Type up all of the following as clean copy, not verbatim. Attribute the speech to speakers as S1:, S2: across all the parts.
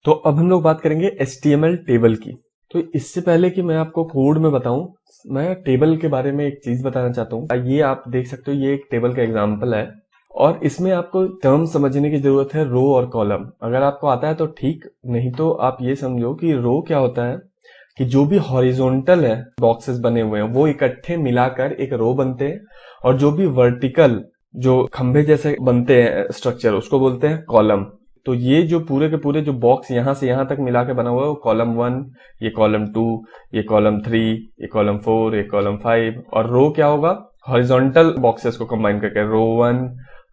S1: तो अब हम लोग बात करेंगे HTML टेबल की। तो इससे पहले कि मैं आपको कोड में बताऊं, मैं टेबल के बारे में एक चीज बताना चाहता हूं। ये आप देख सकते हो, ये एक टेबल का एग्जांपल है और इसमें आपको टर्म समझने की जरूरत है, रो और कॉलम। अगर आपको आता है तो ठीक, नहीं तो आप ये समझो कि रो क्या होता है कि जो भी हॉरिजॉन्टल है बॉक्सेस बने हुए हैं वो इकट्ठे मिलाकर एक रो बनते हैं, और जो भी वर्टिकल जो खंभे जैसे बनते हैं स्ट्रक्चर उसको बोलते हैं कॉलम। तो ये जो पूरे के पूरे जो बॉक्स यहां से यहां तक मिला के बना हुआ है वो कॉलम 1, ये कॉलम 2, ये कॉलम 3, ये कॉलम 4, ये कॉलम 5। और रो क्या होगा, हॉरिजॉन्टल बॉक्सेस को कंबाइन करके रो 1,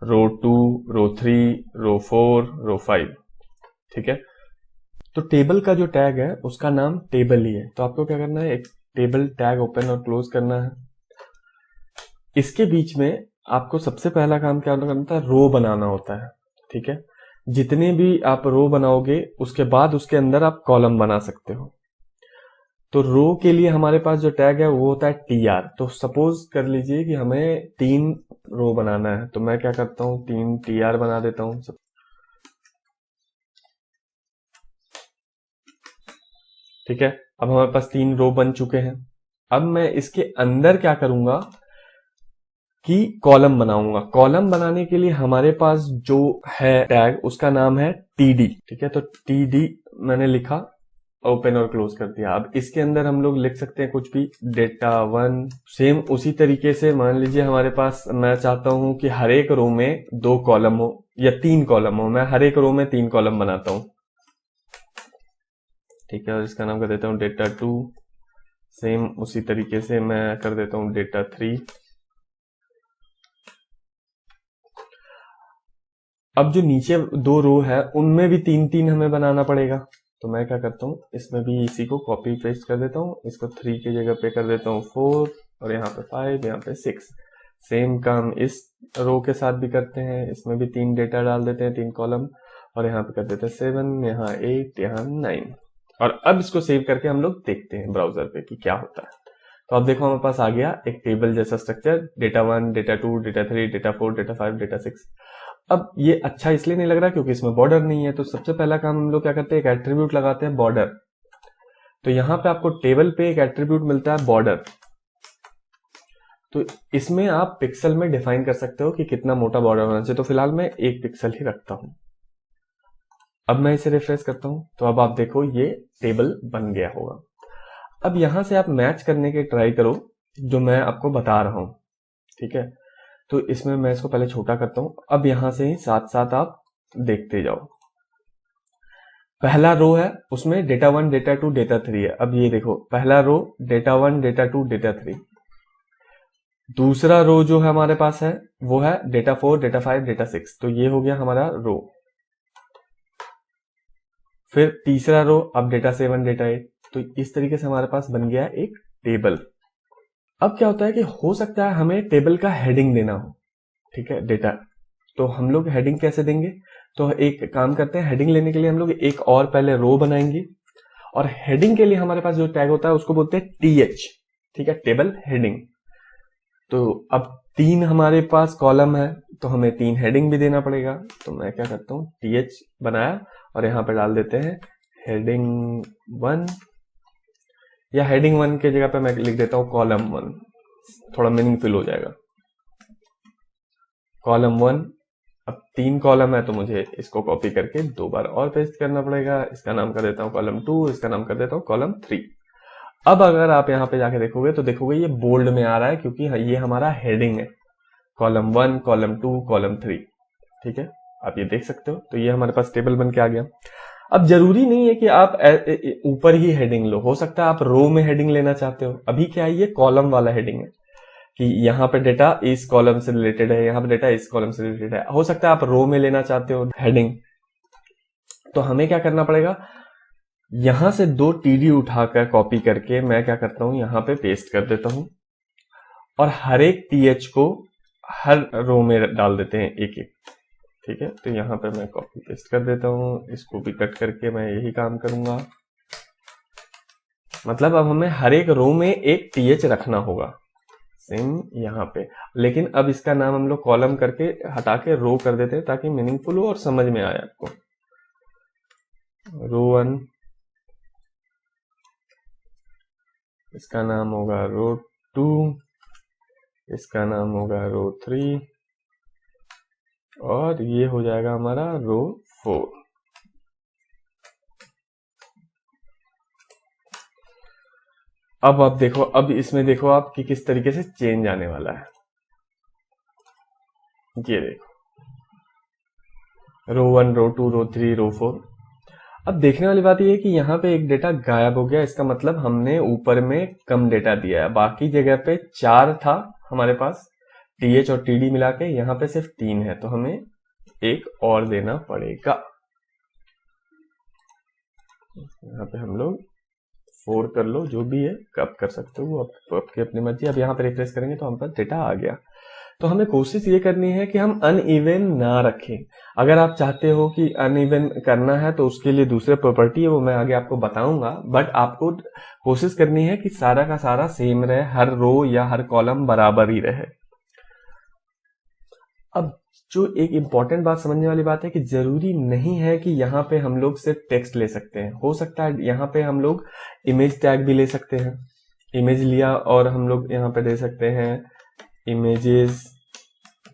S1: रो 2, रो 3, रो 4, रो 5। ठीक है, तो टेबल का जो टैग है उसका नाम टेबल ही है। तो आपको क्या करना है, एक टेबल टैग ओपन और क्लोज करना है। इसके बीच में आपको सबसे पहला काम क्या करना था, रो बनाना होता है। ठीक है, जितने भी आप रो बनाओगे उसके बाद उसके अंदर आप कॉलम बना सकते हो। तो रो के लिए हमारे पास जो टैग है वो होता है TR। तो सपोज कर लीजिए कि हमें 3 रो बनाना है, तो मैं क्या करता हूं, 3 TR बना देता हूं। ठीक है, अब हमारे पास 3 रो बन चुके हैं। अब मैं इसके अंदर क्या करूंगा कि कॉलम बनाऊंगा। कॉलम बनाने के लिए हमारे पास जो है टैग उसका नाम है TD। ठीक है, तो TD मैंने लिखा, ओपन और क्लोज कर दिया। अब इसके अंदर हम लोग लिख सकते हैं कुछ भी, डेटा 1। सेम उसी तरीके से मान लीजिए हमारे पास, मैं चाहता हूं कि हर एक रो में 2 कॉलम हो या 3 कॉलम हो, मैं हर एक रो में 3 कॉलम बनाता हूं। ठीक है, और इसका नाम कर देता हूं डेटा 2। सेम उसी तरीके से मैं कर देता हूं डेटा 3। अब जो नीचे 2 रो है उनमें भी 3-3 हमें बनाना पड़ेगा। तो मैं क्या करता हूँ, इसमें भी इसी को कॉपी पेस्ट कर देता हूँ। इसको 3 की जगह पे कर देता हूँ 4, और यहाँ पे 5, यहाँ पे 6। सेम काम इस रो के साथ भी करते हैं, इसमें भी 3 डेटा डाल देते हैं, 3 कॉलम, और यहाँ पे कर देते हैं 7, यहाँ 8, यहाँ 9। और अब इसको सेव करके हम लोग देखते हैं ब्राउजर पे कि क्या होता है। तो अब देखो हमारे पास आ गया एक टेबल जैसा structure, data 1, data 2, data 3, data 4, data 5, data 6। अब ये अच्छा इसलिए नहीं लग रहा क्योंकि इसमें बॉर्डर नहीं है। तो सबसे पहला काम हम लोग क्या करते हैं, एक एट्रीब्यूट लगाते हैं, बॉर्डर। तो यहां पे आपको टेबल पे एक एट्रीब्यूट मिलता है बॉर्डर। तो इसमें आप पिक्सल में डिफाइन कर सकते हो कि कितना मोटा बॉर्डर होना चाहिए। तो फिलहाल मैं 1 पिक्सल ही रखता हूं। अब मैं इसे रिफ्रेश करता हूं तो अब आप देखो ये टेबल बन गया होगा। अब यहां से आप मैच करने के ट्राई करो जो मैं आपको बता रहा हूं। ठीक है, तो इसमें मैं इसको पहले छोटा करता हूं। अब यहां से ही साथ साथ आप देखते जाओ। पहला रो है उसमें डेटा 1, डेटा 2, डेटा 3 है। अब ये देखो, पहला रो डेटा 1, डेटा 2, डेटा 3। दूसरा रो जो है हमारे पास है वो है डेटा 4, डेटा 5, डेटा 6। तो ये हो गया हमारा रो। फिर तीसरा रो, अब डेटा 7, डेटा 8। तो इस तरीके से हमारे पास बन गया एक टेबल। अब क्या होता है कि हो सकता है हमें टेबल का हेडिंग देना हो। ठीक है, डेटा, तो हम लोग हेडिंग कैसे देंगे, तो एक काम करते हैं, हेडिंग लेने के लिए हम लोग एक और पहले रो बनाएंगे, और हेडिंग के लिए हमारे पास जो टैग होता है उसको बोलते हैं TH। ठीक है, टेबल हेडिंग। तो अब 3 हमारे पास कॉलम है तो हमें 3 हेडिंग भी देना पड़ेगा। तो मैं क्या करता हूं, TH बनाया और यहां पे डाल देते हैं हेडिंग 1, या हेडिंग 1 के जगह पे मैं लिख देता हूं कॉलम 1, थोड़ा मीनिंगफुल हो जाएगा। कॉलम 1। अब 3 कॉलम है तो मुझे इसको कॉपी करके 2 बार और पेस्ट करना पड़ेगा। इसका नाम कर देता हूं कॉलम 2, इसका नाम कर देता हूं कॉलम 3। अब अगर आप यहां पे जाके देखोगे तो देखोगे ये बोल्ड में आ रहा है क्योंकि ये हमारा हेडिंग है, कॉलम 1, कॉलम 2, कॉलम 3। ठीक है, आप ये देख सकते हो। तो ये हमारे पास टेबल बन के आ गया। अब जरूरी नहीं है कि आप ऊपर ही हेडिंग लो, हो सकता है आप रो में हेडिंग लेना चाहते हो। अभी क्या है, ये कॉलम वाला हेडिंग है कि यहाँ पे डेटा इस कॉलम से रिलेटेड है, यहाँ पे डेटा इस कॉलम से रिलेटेड है। हो सकता है आप रो में लेना चाहते हो हेडिंग। तो हमें क्या करना पड़ेगा, यहां से 2 TD उठाकर कॉपी करके मैं क्या करता हूं, यहां पे पेस्ट कर देता हूं, और हर एक TH को हर रो में डाल देते हैं एक एक। ठीक है, तो यहां पे मैं कॉपी पेस्ट कर देता हूं, इसको भी कट करके मैं यही काम करूंगा। मतलब अब हमें हर एक रो में एक TH रखना होगा, सेम यहाँ पे। लेकिन अब इसका नाम हम लोग कॉलम करके हटा के रो कर देते हैं ताकि मीनिंगफुल हो और समझ में आए आपको। रो 1, इसका नाम होगा रो 2, इसका नाम होगा रो 3 और ये हो जाएगा हमारा रो 4। अब आप देखो, अब इसमें देखो आप कि किस तरीके से चेंज आने वाला है। ये देखो रो 1, रो 2, रो 3, रो 4। अब देखने वाली बात यह है कि यहाँ पे एक डेटा गायब हो गया, इसका मतलब हमने ऊपर में कम डेटा दिया है। बाकी जगह पे 4 था हमारे पास, टीएच और टीडी मिला के, यहाँ पे सिर्फ 3 है, तो हमें एक और देना पड़ेगा। यहाँ पे हम लोग 4 कर लो, जो भी है कब कर सकते हो वो आपकी अपनी मर्जी। अब यहाँ पे रिफ्रेश करेंगे तो हम पास डेटा आ गया। तो हमें कोशिश ये करनी है कि हम अनइवन ना रखें। अगर आप चाहते हो कि अनइवन करना है तो उसके लिए दूसरे प्रॉपर्टी है, वो मैं आगे आपको बताऊंगा, बट आपको कोशिश करनी है कि सारा का सारा सेम रहे, हर रो या हर कॉलम बराबर ही रहे। अब जो एक इंपॉर्टेंट बात समझने वाली बात है कि जरूरी नहीं है कि यहाँ पे हम लोग सिर्फ टेक्स्ट ले सकते हैं। हो सकता है यहाँ पे हम लोग इमेज टैग भी ले सकते हैं। इमेज लिया और हम लोग यहाँ पे दे सकते हैं इमेजेस,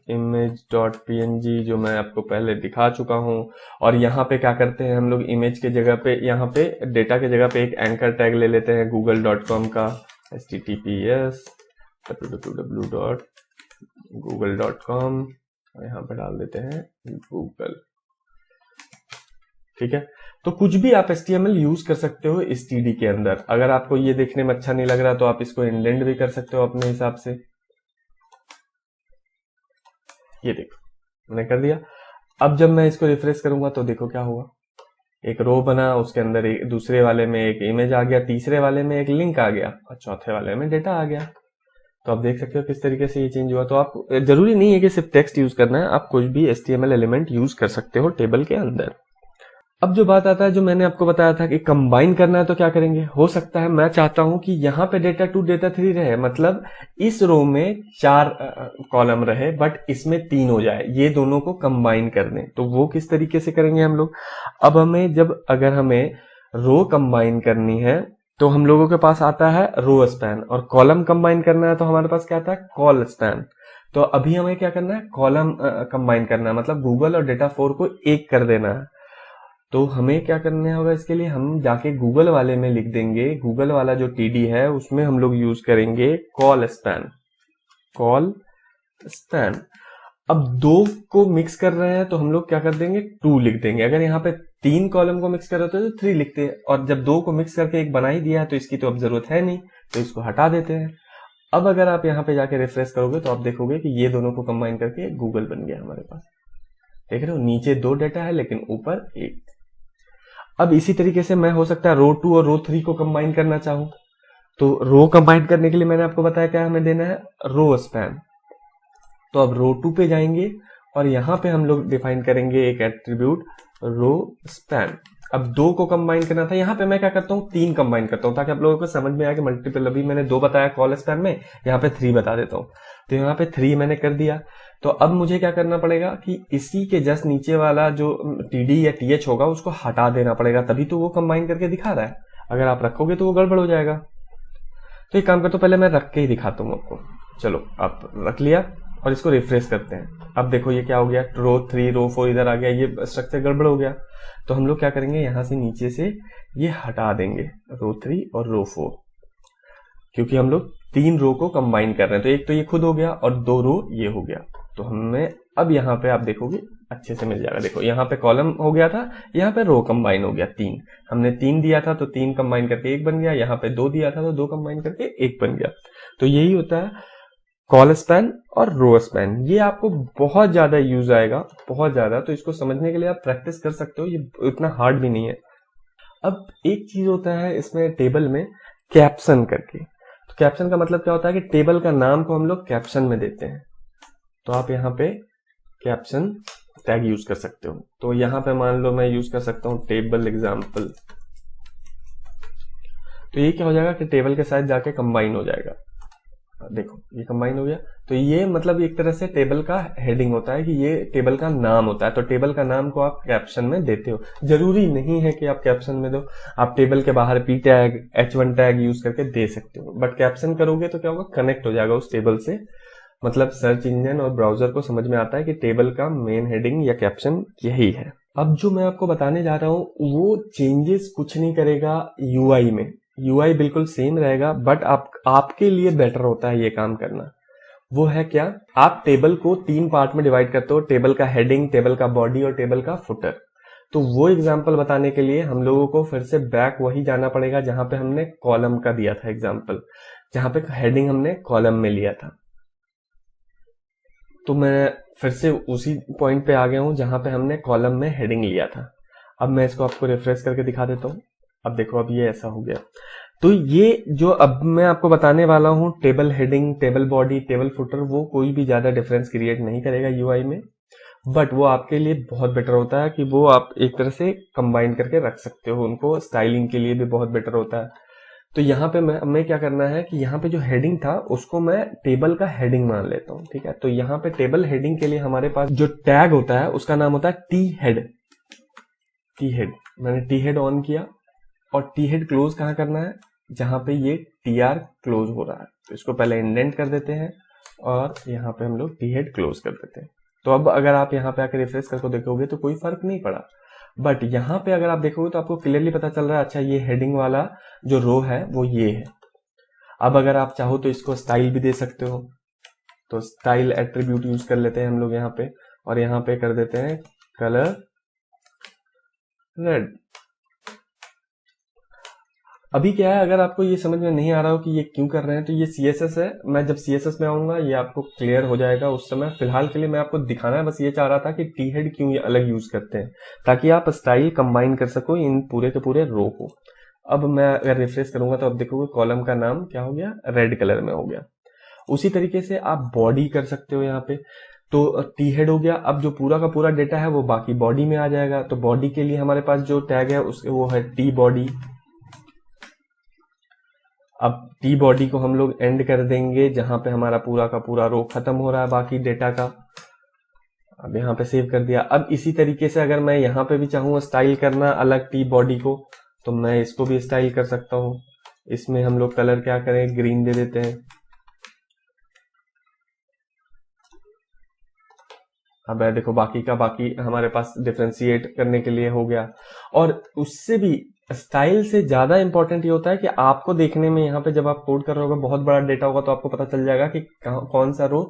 S1: image.png, जो मैं आपको पहले दिखा चुका हूं। और यहाँ पे क्या करते हैं हम लोग, इमेज के जगह पे, यहाँ पे डेटा के जगह पे एक एंकर टैग ले लेते हैं google.com का, https www.google.com, यहाँ पे डाल देते हैं गूगल। ठीक है, तो कुछ भी आप HTML यूज कर सकते हो इस TD के अंदर। अगर आपको ये देखने में अच्छा नहीं लग रहा तो आप इसको इंडेंट भी कर सकते हो अपने हिसाब से। ये देखो मैंने कर दिया। अब जब मैं इसको रिफ्रेश करूंगा तो देखो क्या होगा, एक रो बना, उसके अंदर दूसरे वाले में एक इमेज आ गया, तीसरे वाले में एक लिंक आ गया और चौथे वाले में डेटा आ गया। तो आप देख सकते हो किस तरीके से ये चेंज हुआ। तो आप जरूरी नहीं है कि सिर्फ टेक्स्ट यूज करना है, आप कुछ भी HTML एलिमेंट यूज कर सकते हो टेबल के अंदर। अब जो बात आता है, जो मैंने आपको बताया था कि कंबाइन करना है तो क्या करेंगे। हो सकता है मैं चाहता हूं कि यहाँ पे डेटा 2 डेटा 3 रहे, मतलब इस रो में 4 कॉलम रहे बट इसमें 3 हो जाए, ये दोनों को कंबाइन कर दें। तो वो किस तरीके से करेंगे हम लोग। अब हमें अगर हमें रो कंबाइन करनी है तो हम लोगों के पास आता है रो स्पैन, और कॉलम कंबाइन करना है तो हमारे पास क्या आता है, कॉल स्पैन। तो अभी हमें क्या करना है, कॉलम कंबाइन करना है, मतलब गूगल और डेटा 4 को एक कर देना है। तो हमें क्या करना होगा, इसके लिए हम जाके गूगल वाले में लिख देंगे, गूगल वाला जो TD है उसमें हम लोग यूज करेंगे कॉल स्पैन। Call span. अब 2 को मिक्स कर रहे हैं तो हम लोग क्या कर देंगे, 2 लिख देंगे। अगर यहाँ पे 3 कॉलम को मिक्स कर रहे होते तो 3 लिखते हैं, और जब 2 को मिक्स करके एक बना ही दिया है तो इसकी तो अब जरूरत है नहीं, तो इसको हटा देते हैं। अब अगर आप यहाँ पे जाके रिफ्रेश करोगे तो आप देखोगे कि ये दोनों को कंबाइन करके गूगल बन गया हमारे पास। देख रहे हो, नीचे 2 डेटा है लेकिन ऊपर 1। अब इसी तरीके से मैं हो सकता है रो 2 और रो 3 को कंबाइन करना चाहूं, तो रो कंबाइन करने के लिए मैंने आपको बताया क्या हमें देना है, रो स्पैन। तो अब रो 2 पे जाएंगे और यहां पे हम लोग डिफाइन करेंगे एक एट्रीब्यूट रो स्पैन। अब 2 को कंबाइन करना था, यहां पे मैं क्या करता हूं, 3 कंबाइन करता हूं ताकि आप लोगों को समझ में आए कि मल्टीपल। अभी मैंने 2 बताया कॉल स्पैन में, यहाँ पे 3 बता देता हूं। तो यहाँ पे 3 मैंने कर दिया। तो अब मुझे क्या करना पड़ेगा कि इसी के जस्ट नीचे वाला जो TD या TH होगा उसको हटा देना पड़ेगा, तभी तो वो कंबाइन करके दिखा रहा है। अगर आप रखोगे तो वो गड़बड़ हो जाएगा। तो एक काम करता हूं, पहले मैं रख के ही दिखाता हूं आपको। चलो आप रख लिया और इसको रिफ्रेश करते हैं। अब देखो ये क्या हो गया, रो 3 रो 4 इधर आ गया, ये स्ट्रक्चर गड़बड़ हो गया। तो हम लोग क्या करेंगे, यहां से नीचे से ये हटा देंगे रो 3 और रो 4, क्योंकि हम लोग 3 रो को कंबाइन कर रहे हैं। तो एक तो ये खुद हो गया और 2 रो ये हो गया। तो हमें अब यहाँ पे आप देखोगे अच्छे से मिल जाएगा। देखो यहाँ पे कॉलम हो गया था, यहाँ पे रो कंबाइन हो गया। 3 हमने 3 दिया था तो 3 कंबाइन करके 1 बन गया, यहाँ पे 2 दिया था तो 2 कंबाइन करके 1 बन गया। तो यही होता है कॉल स्पैन और रो स्पैन। ये आपको बहुत ज्यादा यूज आएगा, बहुत ज्यादा। तो इसको समझने के लिए आप प्रैक्टिस कर सकते हो, ये इतना हार्ड भी नहीं है। अब एक चीज होता है इसमें टेबल में कैप्शन करके। तो कैप्शन का मतलब क्या होता है कि टेबल का नाम को हम लोग कैप्शन में देते हैं। तो आप यहाँ पे कैप्शन टैग यूज कर सकते हो। तो यहाँ पे मान लो मैं यूज कर सकता हूँ टेबल एग्जाम्पल। तो ये क्या हो जाएगा कि टेबल के साथ जाके कंबाइन हो जाएगा। देखो ये कंबाइन हो गया। तो ये मतलब एक तरह से टेबल का हेडिंग होता है कि ये टेबल का नाम होता है। तो टेबल का नाम को आप कैप्शन में देते हो, जरूरी नहीं है कि आप कैप्शन में दो, आप टेबल के बाहर p tag h1 tag use करके दे सकते हो, बट कैप्शन करोगे तो क्या होगा, कनेक्ट हो जाएगा उस टेबल से। मतलब सर्च इंजन और ब्राउजर को समझ में आता है कि टेबल का मेन हेडिंग या कैप्शन यही है। अब जो मैं आपको बताने जा रहा हूं वो चेंजेस कुछ नहीं करेगा यूआई में, यूआई बिल्कुल सेम रहेगा, बट आपके लिए बेटर होता है ये काम करना। वो है क्या, आप टेबल को 3 पार्ट में डिवाइड करते हो, टेबल का हेडिंग, टेबल का बॉडी और टेबल का फुटर। तो वो एग्जांपल बताने के लिए हम लोगों को फिर से बैक वही जाना पड़ेगा जहां पे हमने कॉलम का दिया था एग्जांपल, जहां पे हेडिंग हमने कॉलम में लिया था। तो मैं फिर से उसी पॉइंट पे आ गया हूं जहां पे हमने कॉलम में हेडिंग लिया था। अब मैं इसको आपको रिफ्रेश करके दिखा देता हूं। अब देखो अब ये ऐसा हो गया। तो ये जो अब मैं आपको बताने वाला हूं, table heading, table body, table footer, वो कोई भी ज्यादा डिफरेंस क्रिएट नहीं करेगा यूआई में, बट वो आपके लिए बहुत बेटर होता है कि वो आप एक तरह से कंबाइन करके रख सकते हो उनको, स्टाइलिंग के लिए भी बहुत बेटर होता है। तो यहाँ पे मैं क्या करना है कि यहाँ पे जो हेडिंग था उसको मैं टेबल का हेडिंग मान लेता हूँ, ठीक है। तो यहाँ पे टेबल हेडिंग के लिए हमारे पास जो टैग होता है उसका नाम होता है टी हेड। टी हेड, मैंने टी हेड ऑन किया और टी हेड क्लोज कहाँ करना है, जहां पे ये टी आर क्लोज हो रहा है। तो इसको पहले इंडेंट कर देते हैं और यहाँ पे हम लोग टी हेड क्लोज कर देते हैं। तो अब अगर आप यहाँ पे आकर रिफ्रेश करके देखोगे तो कोई फर्क नहीं पड़ा, बट यहाँ पे अगर आप देखोगे तो आपको क्लियरली पता चल रहा है, अच्छा ये हेडिंग वाला जो रो है वो ये है। अब अगर आप चाहो तो इसको स्टाइल भी दे सकते हो, तो स्टाइल एट्रीब्यूट यूज कर लेते हैं हम लोग यहाँ पे, और यहाँ पे कर देते हैं कलर रेड। अभी क्या है, अगर आपको ये समझ में नहीं आ रहा हो कि ये क्यों कर रहे हैं, तो ये CSS है। मैं जब CSS में आऊंगा ये आपको क्लियर हो जाएगा उस समय। फिलहाल के लिए मैं आपको दिखाना है, बस ये चाह रहा था कि टी हेड क्यों ये अलग यूज करते हैं, ताकि आप स्टाइल कंबाइन कर सको इन पूरे के पूरे रो को। अब मैं अगर रिफ्रेश करूंगा तो अब देखोगे कॉलम का नाम क्या हो गया, रेड कलर में हो गया। उसी तरीके से आप बॉडी कर सकते हो यहाँ पे। तो टी हेड हो गया, अब जो पूरा का पूरा डेटा है वो बाकी बॉडी में आ जाएगा। तो बॉडी के लिए हमारे पास जो टैग है उसके वो है टी बॉडी। अब टी बॉडी को हम लोग एंड कर देंगे जहां पे हमारा पूरा का पूरा रो खत्म हो रहा है बाकी डेटा का। अब यहाँ पे सेव कर दिया। अब इसी तरीके से अगर मैं यहाँ पे भी चाहूँ स्टाइल करना अलग टी बॉडी को, तो मैं इसको भी स्टाइल कर सकता हूँ। इसमें हम लोग कलर क्या करें, ग्रीन दे देते हैं। अब देखो बाकी का बाकी हमारे पास डिफ्रेंशिएट करने के लिए हो गया। और उससे भी स्टाइल से ज्यादा इंपॉर्टेंट ये होता है कि आपको देखने में यहाँ पे जब आप कोड कर रहे होगा, बहुत बड़ा डेटा होगा, तो आपको पता चल जाएगा कि कौन सा रो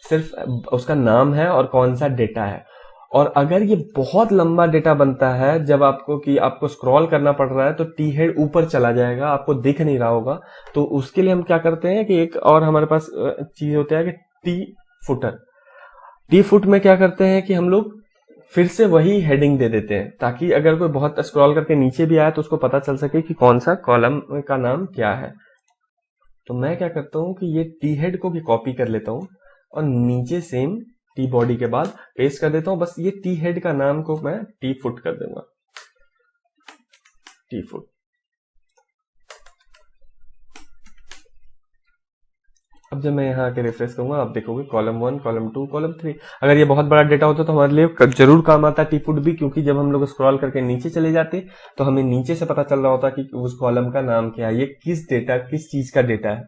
S1: सिर्फ उसका नाम है और कौन सा डेटा है। और अगर ये बहुत लंबा डेटा बनता है जब आपको स्क्रॉल करना पड़ रहा है, तो टी हेड ऊपर चला जाएगा, आपको दिख नहीं रहा होगा। तो उसके लिए हम क्या करते हैं कि एक और हमारे पास चीज होता है कि टी फुटर। टी फुट में क्या करते हैं कि हम लोग फिर से वही हेडिंग दे देते हैं, ताकि अगर कोई बहुत स्क्रॉल करके नीचे भी आए तो उसको पता चल सके कि कौन सा कॉलम का नाम क्या है। तो मैं क्या करता हूं कि ये टी हेड को भी कॉपी कर लेता हूं और नीचे सेम टी बॉडी के बाद पेस्ट कर देता हूं। बस ये टी हेड का नाम को मैं टी फुट कर दूंगा, टी फुट। अब जब मैं यहाँ आके रिफ्रेश करूंगा, आप देखोगे कॉलम 1, कॉलम 2, कॉलम 3। अगर ये बहुत बड़ा डेटा होता तो हमारे लिए जरूर काम आता टी फुट भी, क्योंकि जब हम लोग स्क्रॉल करके नीचे चले जाते तो हमें नीचे से पता चल रहा होता कि उस कॉलम का नाम क्या है, ये किस चीज का डेटा है।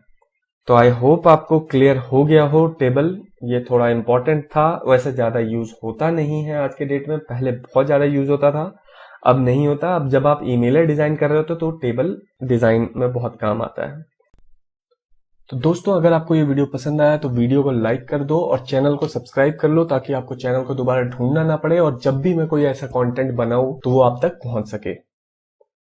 S1: तो आई होप आपको क्लियर हो गया हो टेबल। ये थोड़ा इंपॉर्टेंट था, वैसे ज्यादा यूज होता नहीं है आज के डेट में, पहले बहुत ज्यादा यूज होता था, अब नहीं होता। अब जब आप ईमेल डिजाइन कर रहे हो तो टेबल डिजाइन में बहुत काम आता है। तो दोस्तों अगर आपको ये वीडियो पसंद आया तो वीडियो को लाइक कर दो और चैनल को सब्सक्राइब कर लो, ताकि आपको चैनल को दोबारा ढूंढना ना पड़े और जब भी मैं कोई ऐसा कंटेंट बनाऊं तो वो आप तक पहुंच सके।